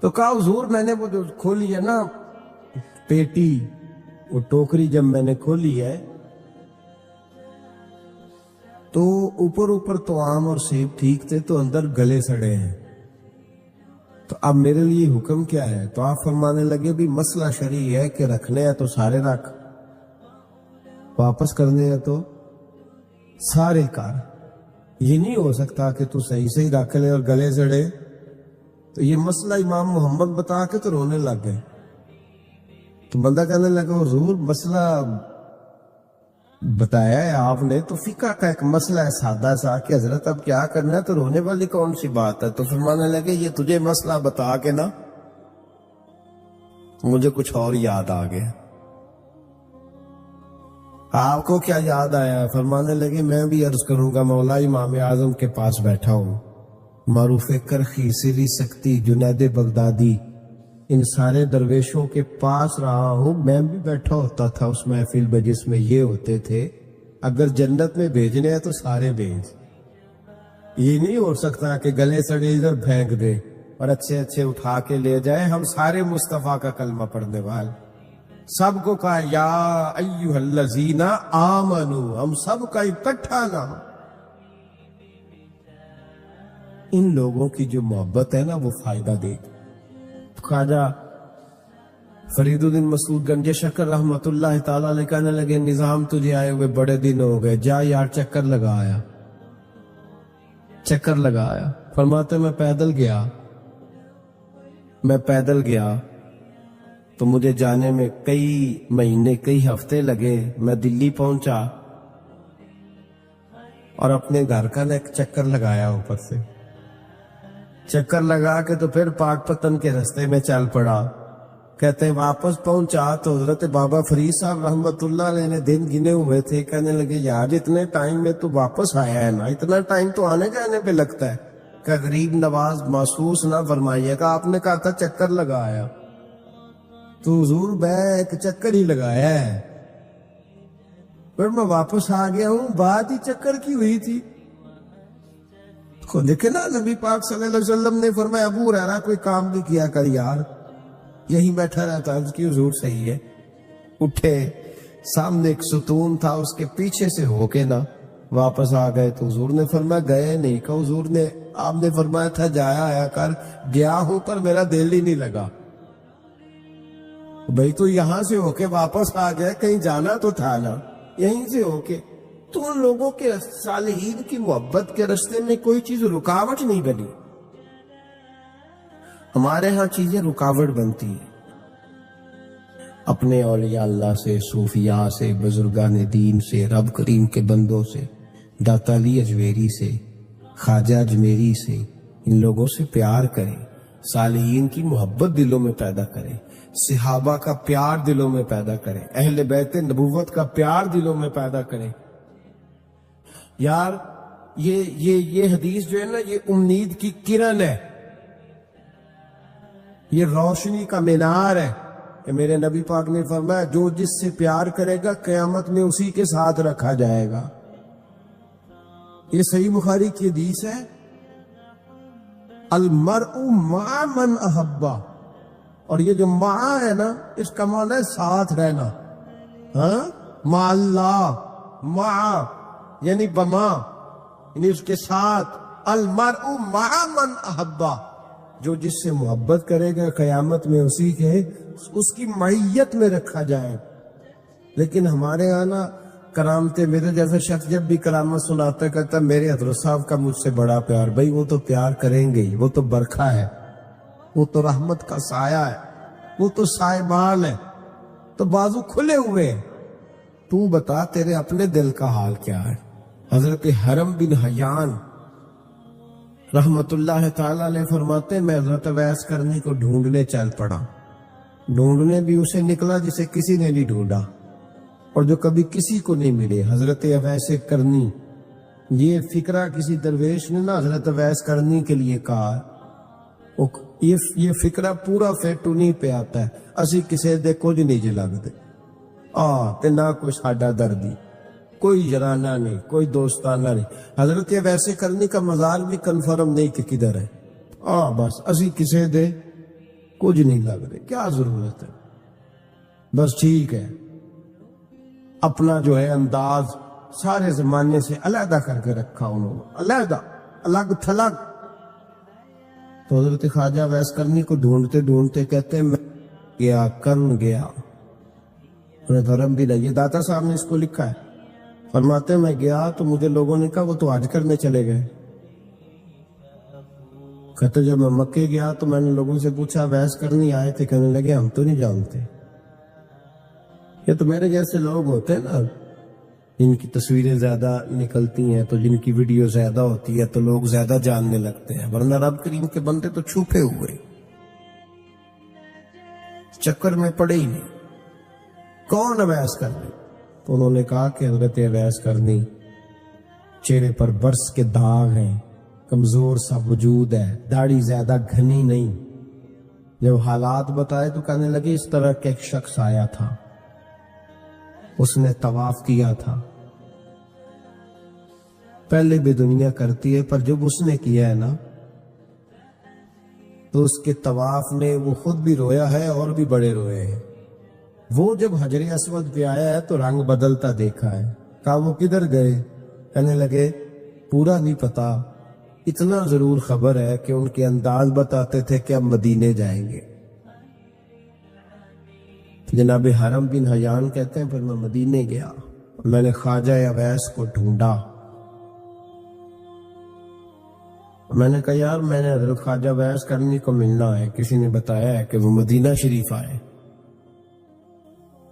تو کہا حضور میں نے وہ جو کھولی ہے نا پیٹی، وہ ٹوکری جب میں نے کھولی ہے تو اوپر تو آم اور سیب ٹھیک تھے، تو اندر گلے سڑے ہیں، تو اب میرے لیے حکم کیا ہے؟ تو آپ فرمانے لگے بھی مسئلہ شرعی ہے کہ رکھنے ہیں تو سارے رکھ، واپس کرنے ہیں تو سارے کر، یہ نہیں ہو سکتا کہ تو صحیح رکھ لے اور گلے سڑے۔ تو یہ مسئلہ امام محمد بتا کے تو رونے لگ گئے۔ تو بندہ کہنے لگا حضور مسئلہ بتایا ہے آپ نے، تو فقہ کا ایک مسئلہ ہے سادہ سا کہ حضرت اب کیا کرنا ہے، تو رونے والی کون سی بات ہے؟ تو فرمانے لگے یہ تجھے مسئلہ بتا کے نا مجھے کچھ اور یاد آ گیا۔ آپ کو کیا یاد آیا؟ فرمانے لگے میں بھی عرض کروں گا، مولا امام اعظم کے پاس بیٹھا ہوں، معروف کرخی، سری سکتی، جنید بغدادی، ان سارے درویشوں کے پاس رہا ہوں، میں بھی بیٹھا ہوتا تھا اس محفل میں جس میں یہ ہوتے تھے اگر جنت میں بھیجنے ہیں تو سارے بھیج، یہ نہیں ہو سکتا کہ گلے سڑے ادھر پھینک دے اور اچھے اٹھا کے لے جائے۔ ہم سارے مصطفیٰ کا کلمہ پڑھنے والے، سب کو کہا یا ایھا الذین آمنو، ہم سب کا اکٹھا نام۔ ان لوگوں کی جو محبت ہے نا وہ فائدہ دے گی۔ خواجہ فرید الدین مسعود گنج شکر رحمت اللہ تعالیٰ علیہ کہنے لگے نظام تجھے آئے ہوئے بڑے دن ہو گئے، جا یار چکر لگایا۔ فرماتے میں پیدل گیا تو مجھے جانے میں کئی مہینے کئی ہفتے لگے، میں دلی پہنچا اور اپنے گھر کا ایک چکر لگایا، اوپر سے چکر لگا کے تو پھر پاک پتن کے رستے میں چل پڑا۔ کہتے ہیں واپس پہنچا تو حضرت بابا فرید صاحب رحمت اللہ علیہ نے دن گنے ہوئے تھے، کہنے لگے یار اتنے ٹائم میں تو واپس آیا ہے نا، اتنا ٹائم تو آنے جانے پہ لگتا ہے، کہ غریب نواز محسوس نہ فرمائیے گا، آپ نے کہا تھا چکر لگایا، تو حضور میں ایک چکر ہی لگایا ہے، پھر میں واپس آ گیا ہوں، بات ہی چکر کی ہوئی تھی۔ دیکھے نا نبی پاک صلی اللہ علیہ وسلم نے فرمایا ابو ہریرہ کوئی کام نہیں کیا کر یار، یہی بیٹھا رہتا ہے، اس کی حضور صحیح ہے۔ اٹھے، سامنے ایک ستون تھا، اس کے پیچھے سے ہو کے نا واپس آ گئے، تو حضور نے فرمایا گئے نہیں، کہ حضور نے آپ نے فرمایا تھا جایا آیا کر، گیا ہوں پر میرا دل ہی نہیں لگا۔ بھئی تو یہاں سے ہو کے واپس آ گئے، کہیں جانا تو تھا نا، یہیں سے ہو کے تو ان لوگوں کے صالحین کی محبت کے راستے میں کوئی چیز رکاوٹ نہیں بنی. ہمارے ہاں چیزیں رکاوٹ بنتی ہیں. اپنے اولیاء اللہ سے، صوفیاء سے، بزرگان دین سے، رب کریم کے بندوں سے، داتا علی اجمیری سے، خواجہ اجمیری سے، ان لوگوں سے پیار کریں، صالحین کی محبت دلوں میں پیدا کریں، صحابہ کا پیار دلوں میں پیدا کریں، اہل بیت نبوت کا پیار دلوں میں پیدا کریں. یار یہ حدیث جو ہے نا، یہ امید کی کرن ہے، یہ روشنی کا مینار ہے کہ میرے نبی پاک نے فرمایا جو جس سے پیار کرے گا قیامت میں اسی کے ساتھ رکھا جائے گا. یہ صحیح بخاری کی حدیث ہے. المرء مع من احبا، اور یہ جو مع ہے نا، اس کا معنی ہے ساتھ رہنا. ہاں، مع اللہ، مع یعنی بما، یعنی اس کے ساتھ. المرء مع من احبا، جو جس سے محبت کرے گا قیامت میں اسی کے اس کی معیت میں رکھا جائے. لیکن ہمارے یہاں نا کرامتے، میرے جیسا شخص جب بھی کرامت سناتا کہتا میرے حضرت صاحب کا مجھ سے بڑا پیار. بھائی وہ تو پیار کریں گے ہی، وہ تو برکھا ہے، وہ تو رحمت کا سایہ ہے، وہ تو سائبان ہے، تو بازو کھلے ہوئے ہیں. تو بتا تیرے اپنے دل کا حال کیا ہے. حضرت حرم بن حیان رحمت اللہ تعالیٰ علیہ فرماتے ہیں میں حضرت اویس کرنی کو ڈھونڈنے چل پڑا. ڈھونڈنے بھی اسے نکلا جسے کسی نے نہیں ڈھونڈا اور جو کبھی کسی کو نہیں ملے. حضرت اویس کرنی، یہ فکرہ کسی درویش نے نا حضرت اویس کرنی کے لیے کہا. یہ فکرہ پورا فیٹونی پہ آتا ہے. اسی کسے دے کچھ نہیں جی لگتے، تے نہ کوئی ساڈا دردی، کوئی جرانہ نہیں، کوئی دوستانہ نہیں. حضرت ویسے کرنے کا مزار بھی کنفرم نہیں کہ کدھر ہے. بس اسی کسے دے کچھ نہیں لگ رہے، کیا ضرورت ہے. بس ٹھیک ہے، اپنا جو ہے انداز سارے زمانے سے علیحدہ کر کے رکھا انہوں نے، علیحدہ، الگ تھلگ. تو حضرت خواجہ ویس کرنی کو ڈھونڈتے ڈھونڈتے کہتے ہیں میں گیا، کرن گیا. دھرم بھی نہیں، یہ داتا صاحب نے اس کو لکھا ہے. فرماتے میں گیا تو مجھے لوگوں نے کہا وہ تو حج کرنے چلے گئے. کہتے جب میں مکے گیا تو میں نے لوگوں سے پوچھا ویس کرنی آئے تھے؟ کہنے لگے ہم تو نہیں جانتے. یہ تو میرے جیسے لوگ ہوتے ہیں نا، جن کی تصویریں زیادہ نکلتی ہیں تو جن کی ویڈیو زیادہ ہوتی ہے تو لوگ زیادہ جاننے لگتے ہیں، ورنہ رب کریم کے بندے تو چھپے ہوئے، چکر میں پڑے ہی نہیں. کون اویس کرنی؟ تو انہوں نے کہا کہ حضرت اویس کرنی، چہرے پر برس کے داغ ہیں، کمزور سا وجود ہے، داڑھی زیادہ گھنی نہیں. جب حالات بتائے تو کہنے لگے اس طرح کا ایک شخص آیا تھا، اس نے طواف کیا تھا. پہلے بھی دنیا کرتی ہے پر جب اس نے کیا ہے نا تو اس کے طواف میں وہ خود بھی رویا ہے اور بھی بڑے روئے ہیں. وہ جب حجر اسود پہ آیا ہے تو رنگ بدلتا دیکھا ہے. کہا وہ کدھر گئے؟ کہنے لگے پورا نہیں پتا، اتنا ضرور خبر ہے کہ ان کے انداز بتاتے تھے کہ اب مدینے جائیں گے. جناب حرم بن حیان کہتے ہیں پھر میں مدینے گیا، میں نے خواجہ اویس کو ڈھونڈا. میں نے کہا یار میں نے حضرت خواجہ اویس کرنی کو ملنا ہے. کسی نے بتایا ہے کہ وہ مدینہ شریف آئے.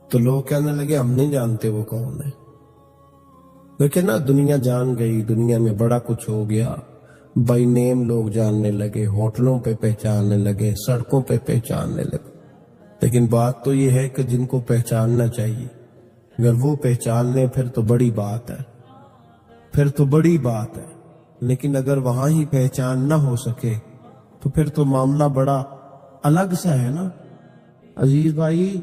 تو لوگ کہنے لگے ہم نہیں جانتے وہ کون ہے. لیکن نا دنیا جان گئی، دنیا میں بڑا کچھ ہو گیا. بائی نیم لوگ جاننے لگے، ہوٹلوں پہ پہچاننے لگے، سڑکوں پہ پہچاننے لگے. لیکن بات تو یہ ہے کہ جن کو پہچاننا چاہیے اگر وہ پہچان لیں پھر تو بڑی بات ہے، پھر تو بڑی بات ہے. لیکن اگر وہاں ہی پہچان نہ ہو سکے تو پھر تو معاملہ بڑا الگ سا ہے نا. عزیز بھائی،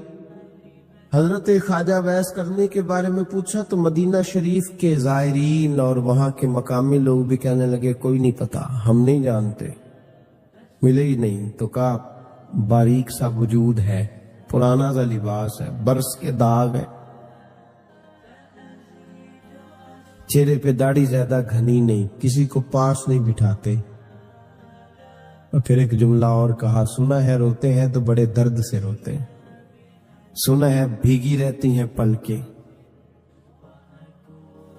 حضرت خواجہ اویس کرنی کے بارے میں پوچھا تو مدینہ شریف کے زائرین اور وہاں کے مقامی لوگ بھی کہنے لگے کوئی نہیں پتا، ہم نہیں جانتے، ملے ہی نہیں. تو کہا باریک سا وجود ہے، پرانا سا لباس ہے، برس کے داغ ہے، چہرے پہ داڑھی زیادہ گھنی نہیں، کسی کو پاس نہیں بٹھاتے. اور پھر ایک جملہ اور کہا، سنا ہے روتے ہیں تو بڑے درد سے روتے ہیں، سنا ہے بھیگی رہتی ہیں پلکیں.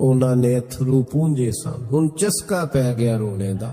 ਉਹਨਾਂ ਨੇ ਅਥਰੂ ਪੂੰਝੇ ਸਨ, ਹੁਣ ਚਸਕਾ ਪੈ ਗਿਆ ਰੋਣੇ ਦਾ।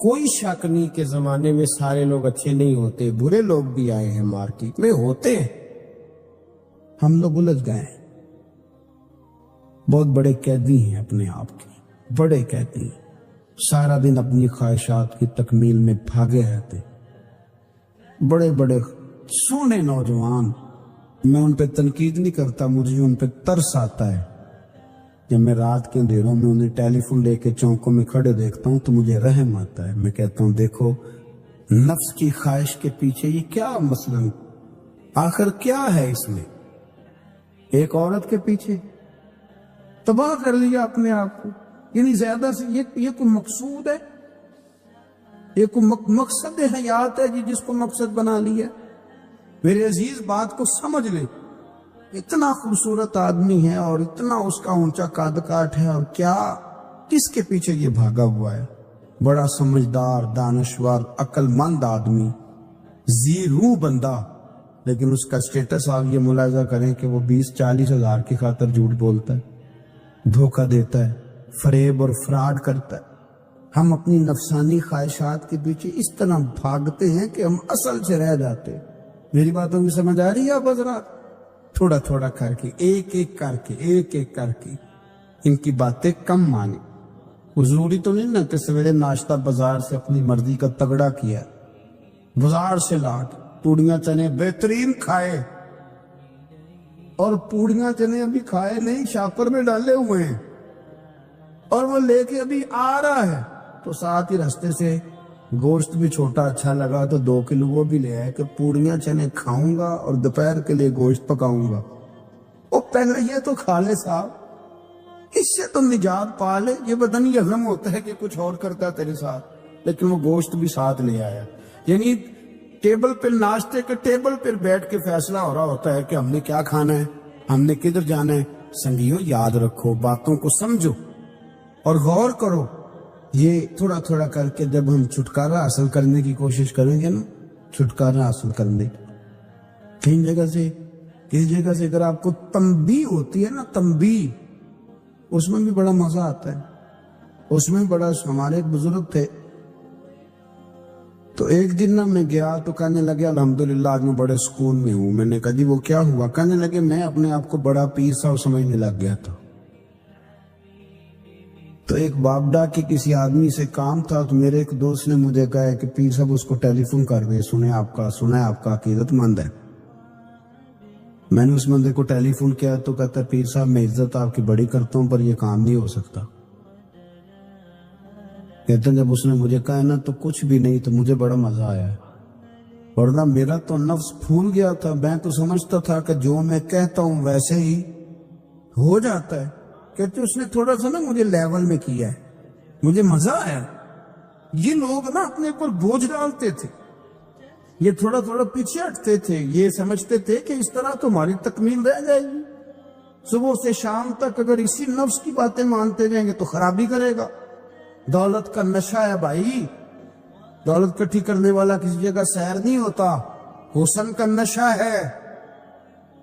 کوئی شک نہیں کہ زمانے میں سارے لوگ اچھے نہیں ہوتے, برے لوگ بھی آئے ہیں مارکیٹ میں, ہوتے ہیں. ہم لوگ الجھ گئے ہیں, بہت بڑے قیدی ہیں اپنے آپ کے, بڑے قیدی ہیں. سارا دن اپنی خواہشات کی تکمیل میں بھاگے رہتے. بڑے بڑے سونے نوجوان, میں ان پہ تنقید نہیں کرتا, مجھے ان پہ ترس آتا ہے. جب میں رات کے اندھیروں میں انہیں ٹیلی فون لے کے چوکوں میں کھڑے دیکھتا ہوں تو مجھے رحم آتا ہے. میں کہتا ہوں دیکھو نفس کی خواہش کے پیچھے یہ کیا مسئلہ, آخر کیا ہے اس میں. ایک عورت کے پیچھے تباہ کر لیا اپنے آپ کو, یعنی زیادہ سے یہ کوئی مقصود ہے, یہ کوئی مقصد حیات ہے جس کو مقصد بنا لیا. میرے عزیز بات کو سمجھ لے, اتنا خوبصورت آدمی ہے اور اتنا اس کا اونچا قد کاٹ ہے, اور کیا کس کے پیچھے یہ بھاگا ہوا ہے. بڑا سمجھدار, دانشور, عقل مند آدمی, ذی روح بندہ, لیکن اس کا سٹیٹس آپ یہ ملاحظہ کریں کہ وہ 20-40 ہزار کی خاطر جھوٹ بولتا ہے, دھوکہ دیتا ہے, فریب اور فراڈ کرتا ہے. ہم اپنی نفسانی خواہشات کے پیچھے اس طرح بھاگتے ہیں کہ ہم اصل سے رہ جاتے. میری باتوں میں سمجھ آ رہی ہے آپ حضرات؟ تھوڑا تھوڑا کر کے, ایک ایک کر کے ان کی باتیں کم مانی. ضروری تو نہیں نا کہ سویرے ناشتہ بازار سے اپنی مرضی کا تگڑا کیا, بازار سے لاٹ پوڑیاں چنے بہترین کھائے, اور پوڑیاں چنے ابھی کھائے نہیں, شاپر میں ڈالے ہوئے ہیں, اور وہ لے کے ابھی آ رہا ہے, تو ساتھ ہی راستے سے گوشت بھی چھوٹا اچھا لگا تو 2 کلو وہ بھی لے آئے کہ پوڑیاں چنے کھاؤں گا اور دوپہر کے لیے گوشت پکاؤں گا. وہ پہلے یہ تو کھا لے صاحب, اس سے تو نجات پا لے. یہ پتہ نہیں ہضم ہوتا ہے کہ کچھ اور کرتا ہے تیرے ساتھ, لیکن وہ گوشت بھی ساتھ لے آیا. یعنی ٹیبل پہ, ناشتے کے ٹیبل پر بیٹھ کے فیصلہ ہو رہا ہوتا ہے کہ ہم نے کیا کھانا ہے, ہم نے کدھر جانا ہے. سنگیوں یاد رکھو, باتوں کو سمجھو اور غور کرو. یہ تھوڑا تھوڑا کر کے جب ہم چھٹکارا حاصل کرنے کی کوشش کریں گے نا, چھٹکارا حاصل کرنے کہیں جگہ سے, کسی جگہ سے اگر آپ کو تنبیہ ہوتی ہے نا, تنبیہ, اس میں بھی بڑا مزہ آتا ہے. اس میں بڑا, ہمارے ایک بزرگ تھے, تو ایک دن نا میں گیا تو کہنے لگے الحمدللہ آج میں بڑے سکون میں ہوں. میں نے کہا جی وہ کیا ہوا؟ کہنے لگے میں اپنے آپ کو بڑا پیر صاحب سمجھنے لگ گیا تھا. تو ایک بابڈا کی کسی آدمی سے کام تھا, تو میرے ایک دوست نے مجھے کہا کہ پیر صاحب اس کو ٹیلی فون کر دے, سنا ہے آپ کا عقیدت مند ہے. میں نے اس بندے کو ٹیلی فون کیا تو کہتا پیر صاحب میں عزت آپ کی بڑی کرتا ہوں پر یہ کام نہیں ہو سکتا. کہتے ہیں جب اس نے مجھے کہا نا تو کچھ بھی نہیں, تو مجھے بڑا مزہ آیا ہے, ورنہ میرا تو نفس پھول گیا تھا. میں تو سمجھتا تھا کہ جو میں کہتا ہوں ویسے ہی ہو جاتا ہے. کہتے اس نے تھوڑا سا نا مجھے لیول میں کیا ہے, مجھے مزہ آیا. یہ لوگ نا اپنے اوپر بوجھ ڈالتے تھے, یہ تھوڑا تھوڑا پیچھے ہٹتے تھے, یہ سمجھتے تھے کہ اس طرح تو ہماری تکمیل رہ جائے گی. صبح سے شام تک اگر اسی نفس کی باتیں مانتے جائیں گے تو خرابی کرے گا. دولت کا نشہ ہے بھائی, دولت کٹھی کرنے والا کسی جگہ سیر نہیں ہوتا. حسن کا نشہ ہے,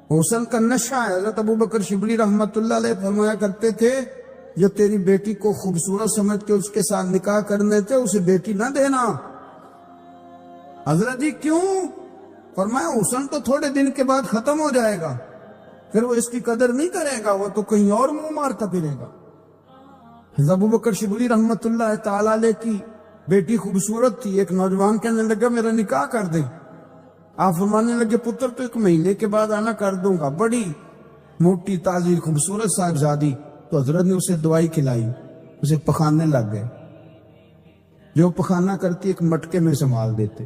حسن کا نشہ ہے. حضرت ابو بکر شبلی رحمت اللہ علیہ فرمایا کرتے تھے جو تیری بیٹی کو خوبصورت سمجھ کے اس کے ساتھ نکاح کرنے تھے اسے بیٹی نہ دینا. حضرت جی کیوں؟ فرمایا حسن تو تھوڑے دن کے بعد ختم ہو جائے گا, پھر وہ اس کی قدر نہیں کرے گا, وہ تو کہیں اور منہ مارتا پھرے گا. حضرت ابو بکر شبلی رحمت اللہ تعالی علیہ کی بیٹی خوبصورت تھی. ایک نوجوان کہنے لگا میرا نکاح کر دیں. آپ فرمانے لگے پتر تو 1 مہینے کے بعد آنا کر دوں گا. بڑی موٹی تازی خوبصورت صاحبزادی. تو حضرت نے اسے دوائی کھلائی, اسے پخانے لگ گئے. جو پخانہ کرتی ایک مٹکے میں سنبھال دیتے.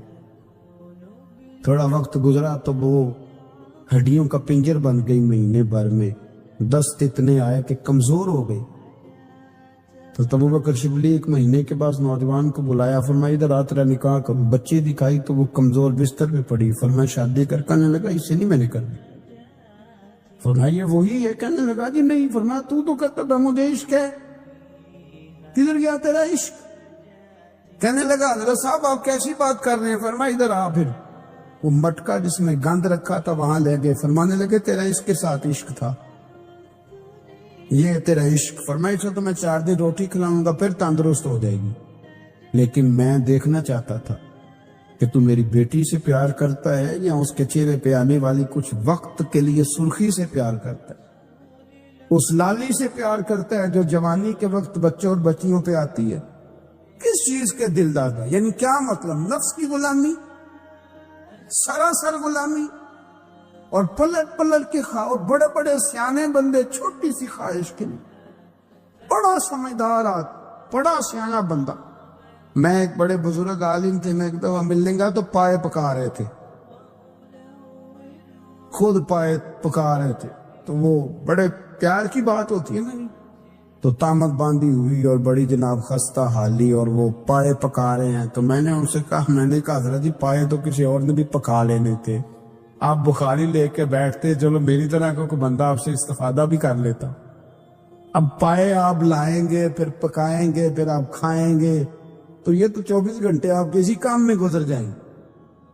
تھوڑا وقت گزرا تو وہ ہڈیوں کا پنجر بن گئی. مہینے بھر میں دست اتنے آئے کہ کمزور ہو گئی. تو ابو بکر شبلی 1 مہینے کے بعد نوجوان کو بلایا, فرمایا ادھر آ تیرا نکاح کروں. بچی دکھائی تو وہ کمزور بستر پہ پڑی. فرمایا شادی کرنے لگا اس سے نہیں میں نے کرنی. فرمایا یہ وہی ہے؟ کہنے لگا جی نہیں. فرمایا تو کہتا تھا مجھے عشق ہے, کدھر گیا تیرا عشق؟ کہنے لگا حضرت صاحب آپ کیسی بات کر رہے ہیں؟ فرمایا ادھر آ. پھر وہ مٹکا جس میں گند رکھا تھا وہاں لے گئے. فرمانے لگے تیرا اس کے ساتھ عشق تھا, یہ تیرا عشق. فرمایا تو میں 4 دن روٹی کھلاؤں گا پھر تندرست ہو جائے گی. لیکن میں دیکھنا چاہتا تھا کہ تو میری بیٹی سے پیار کرتا ہے یا اس کے چہرے پہ آنے والی کچھ وقت کے لیے سرخی سے پیار کرتا ہے، اس لالی سے پیار کرتا ہے جو جوانی کے وقت بچوں اور بچیوں پہ آتی ہے۔ کس چیز کے دل دادا؟ یعنی کیا مطلب؟ نفس کی غلامی، سراسر غلامی، اور پلٹ پلٹ کے اور بڑے بڑے سیانے بندے چھوٹی سی خواہش کے لیے، بڑا سمجھدار آدمی، بڑا سیانا بندہ۔ میں ایک بڑے بزرگ عالم تھے، میں ایک دفعہ ملنے گا تو پائے پکا رہے تھے، خود پائے پکا رہے تھے، تو وہ بڑے پیار کی بات ہوتی ہے نا، تو تامت باندھی ہوئی اور بڑی جناب خستہ حالی، اور وہ پائے پکا رہے ہیں۔ تو میں نے ان سے کہا حضرت جی پائے تو کسی اور نے بھی پکا لینے تھے، آپ بخاری لے کے بیٹھتے، چلو میری طرح کا کوئی بندہ آپ سے استفادہ بھی کر لیتا۔ اب پائے آپ لائیں گے، پھر پکائیں گے، پھر آپ کھائیں گے، تو یہ تو 24 گھنٹے آپ کسی کام میں گزر جائیں گے۔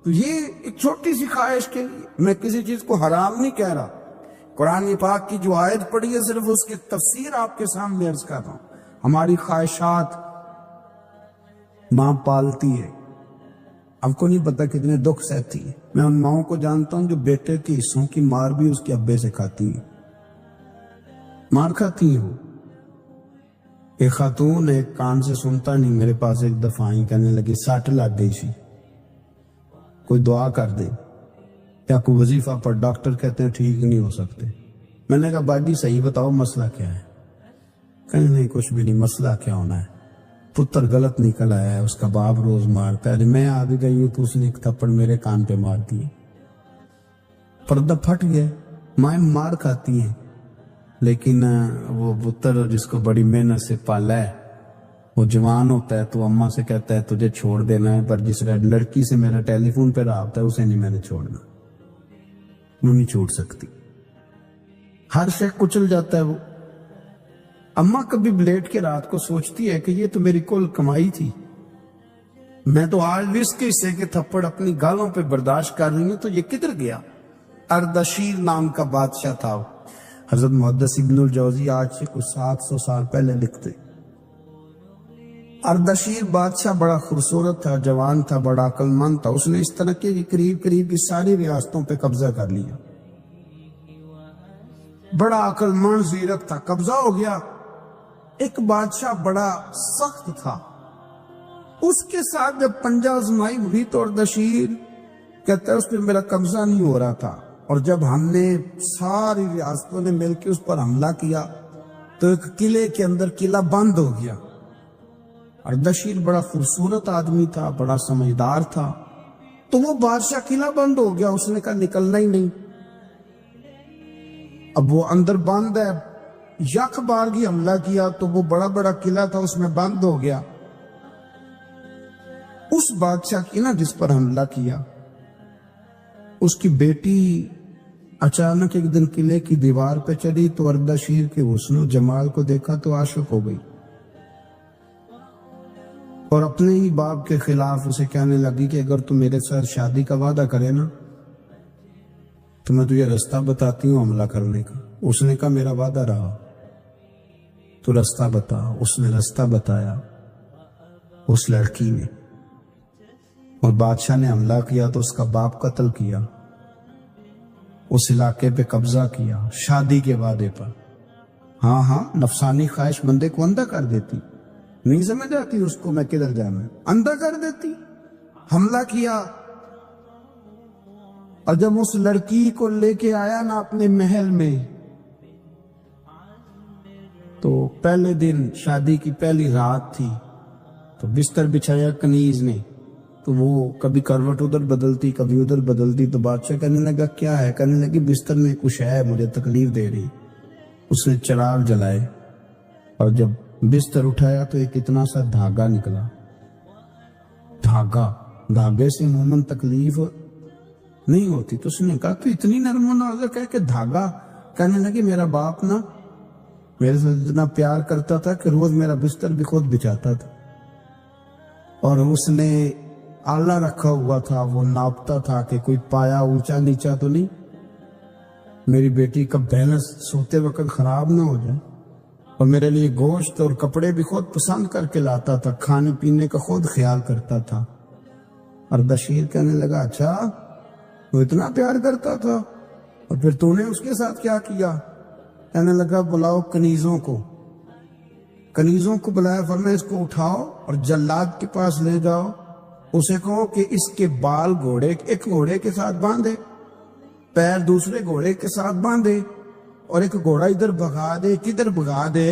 تو یہ ایک چھوٹی سی خواہش کے لیے، میں کسی چیز کو حرام نہیں کہہ رہا، قرآن پاک کی جو آیت پڑھی ہے صرف اس کی تفسیر آپ کے سامنے عرض کر رہا ہوں۔ ہماری خواہشات ماں پالتی ہے، آپ کو نہیں پتا کتنے دکھ سہتی ہے۔ میں ان ماؤں کو جانتا ہوں جو بیٹے کے حصوں کی مار بھی اس کے ابے سے کھاتی ہے، مار کھاتی ہے وہ۔ ایک خاتون ایک کان سے سنتا نہیں، میرے پاس ایک دفعہ آئی، کہنے لگی ساٹھ لگ گئی سی، کوئی دعا کر دے یا کوئی وظیفہ پر، ڈاکٹر کہتے ہیں ٹھیک نہیں ہو سکتے۔ میں نے کہا باجی صحیح بتاؤ مسئلہ کیا ہے؟ کہیں نہیں کچھ بھی نہیں، مسئلہ کیا ہونا ہے، پتر غلط نکل آیا ہے، اس کا باپ روز مارتا ہے، میں آ بھی گئی ہوں تو اس نے ایک تھپڑ میرے کان پہ مار دی، پردہ پھٹ گیا۔ مائیں مار کھاتی ہیں، لیکن وہ پتر جس کو بڑی محنت سے پالا ہے، وہ جوان ہوتا ہے تو اماں سے کہتا ہے تجھے چھوڑ دینا ہے، پر جس لڑکی سے میرا ٹیلی فون پہ رابطہ ہے اسے نہیں میں نے چھوڑنا، وہ نہیں چھوڑ سکتی، ہر شے کچل جاتا ہے وہ۔ اماں کبھی لیٹ کے رات کو سوچتی ہے کہ یہ تو میری کل کمائی تھی، میں تو آج بھی اس کے حصے کے تھپڑ اپنی گالوں پہ برداشت کر رہی ہوں، تو یہ کدھر گیا؟ اردشیر نام کا بادشاہ تھا وہ، حضرت محدث ابن الجوزی آج سے کچھ 700 سال پہلے لکھتے۔ اردشیر بادشاہ بڑا خوبصورت تھا، جوان تھا، بڑا عقل مند تھا، اس نے اس طرح کے قریب کی ساری ریاستوں پہ قبضہ کر لیا، بڑا عقل مند زیرک تھا، قبضہ ہو گیا۔ ایک بادشاہ بڑا سخت تھا، اس کے ساتھ جب پنجہ آزمائی ہوئی تو اردشیر کہتا ہے اس پہ میرا قبضہ نہیں ہو رہا تھا، اور جب ہم نے ساری ریاستوں نے مل کے اس پر حملہ کیا تو ایک قلعے کے اندر قلعہ بند ہو گیا۔ اردشیر بڑا خوبصورت آدمی تھا، بڑا سمجھدار تھا، تو وہ بادشاہ قلعہ بند ہو گیا، اس نے کہا نکلنا ہی نہیں۔ اب وہ اندر بند ہے، یک بارگی حملہ کیا تو وہ بڑا بڑا قلعہ تھا اس میں بند ہو گیا۔ اس بادشاہ کی نا جس پر حملہ کیا، اس کی بیٹی اچانک ایک دن قلعے کی دیوار پہ چڑھی تو اردشیر کے حسن و جمال کو دیکھا تو عاشق ہو گئی، اور اپنے ہی باپ کے خلاف اسے کہنے لگی کہ اگر تم میرے ساتھ شادی کا وعدہ کرے نا تو میں تجھے رستہ بتاتی ہوں حملہ کرنے کا۔ اس نے کہا میرا وعدہ رہا، تو رستہ بتا۔ اس نے رستہ بتایا اس لڑکی نے، اور بادشاہ نے حملہ کیا تو اس کا باپ قتل کیا، اس علاقے پہ قبضہ کیا شادی کے وعدے پر۔ ہاں نفسانی خواہش بندے کو اندھا کر دیتی، نہیں سمجھ آتی اس کو میں کدھر جانا ہے، اندھا کر دیتی۔ حملہ کیا، اور جب اس لڑکی کو لے کے آیا نا اپنے محل میں، تو پہلے دن شادی کی پہلی رات تھی، تو بستر بچھایا کنیز نے، تو وہ کبھی کروٹ ادھر بدلتی کبھی ادھر بدلتی، تو بادشاہ کہنے لگا کیا ہے؟ کہنے لگی بستر میں کچھ ہے مجھے تکلیف دے رہی۔ اس نے چراغ جلائے اور جب بستر اٹھایا تو ایک اتنا سا دھاگا نکلا، دھاگے سے عموماً تکلیف نہیں ہوتی، تو اس نے کہا تو اتنی نرم و نازک ہے کہ دھاگا؟ کہنے لگی میرا باپ نا میرے سے اتنا پیار کرتا تھا کہ روز میرا بستر بھی خود بچھاتا تھا، اور اس نے آلہ رکھا ہوا تھا، وہ ناپتا تھا کہ کوئی پایا اونچا نیچا تو نہیں، میری بیٹی کا بیلنس سوتے وقت خراب نہ ہو جائے، اور میرے لیے گوشت اور کپڑے بھی خود پسند کر کے لاتا تھا، کھانے پینے کا خود خیال کرتا تھا۔ اور بشیر کہنے لگا اچھا وہ اتنا پیار کرتا تھا، اور پھر تو نے اس کے ساتھ کیا کیا؟ کہنے لگا بلاؤ کنیزوں کو بلایا، فرمایا اس کو اٹھاؤ اور جلاد کے پاس لے جاؤ، اسے کہو کہ اس کے بال ایک گھوڑے کے ساتھ باندھے، پیر دوسرے گھوڑے کے ساتھ باندھے، اور ایک گھوڑا ادھر بھگا دے، کدھر بھگا دے۔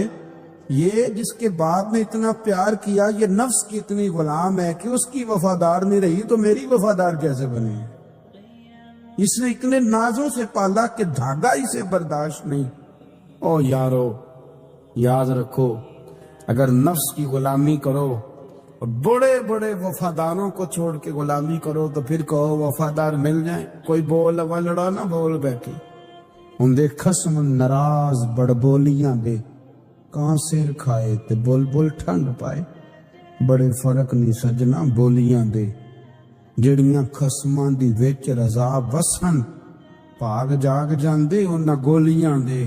یہ جس کے باپ نے اتنا پیار کیا، یہ نفس کی اتنی غلام ہے کہ اس کی وفادار نہیں رہی تو میری وفادار کیسے بنے؟ اس نے اتنے نازوں سے پالا کہ دھاگا اسے برداشت نہیں۔ او یارو، یاد رکھو اگر نفس کی غلامی کرو اور بڑے بڑے وفاداروں کو چھوڑ کے غلامی کرو تو پھر کہو وفادار مل جائیں، کوئی بول ہوا لڑا نہ بول بیٹھے۔ ہوں دے خصم ناراض بڑ بولیاں دے، کہاں سر کھائے تے بل ٹھنڈ پائے، بڑے فرق نہیں سجنا بولیاں دے، جڑیاں خصماں دی وچ رضا وسن، بھاگ جاگ جاندے انہاں گولیاں دے۔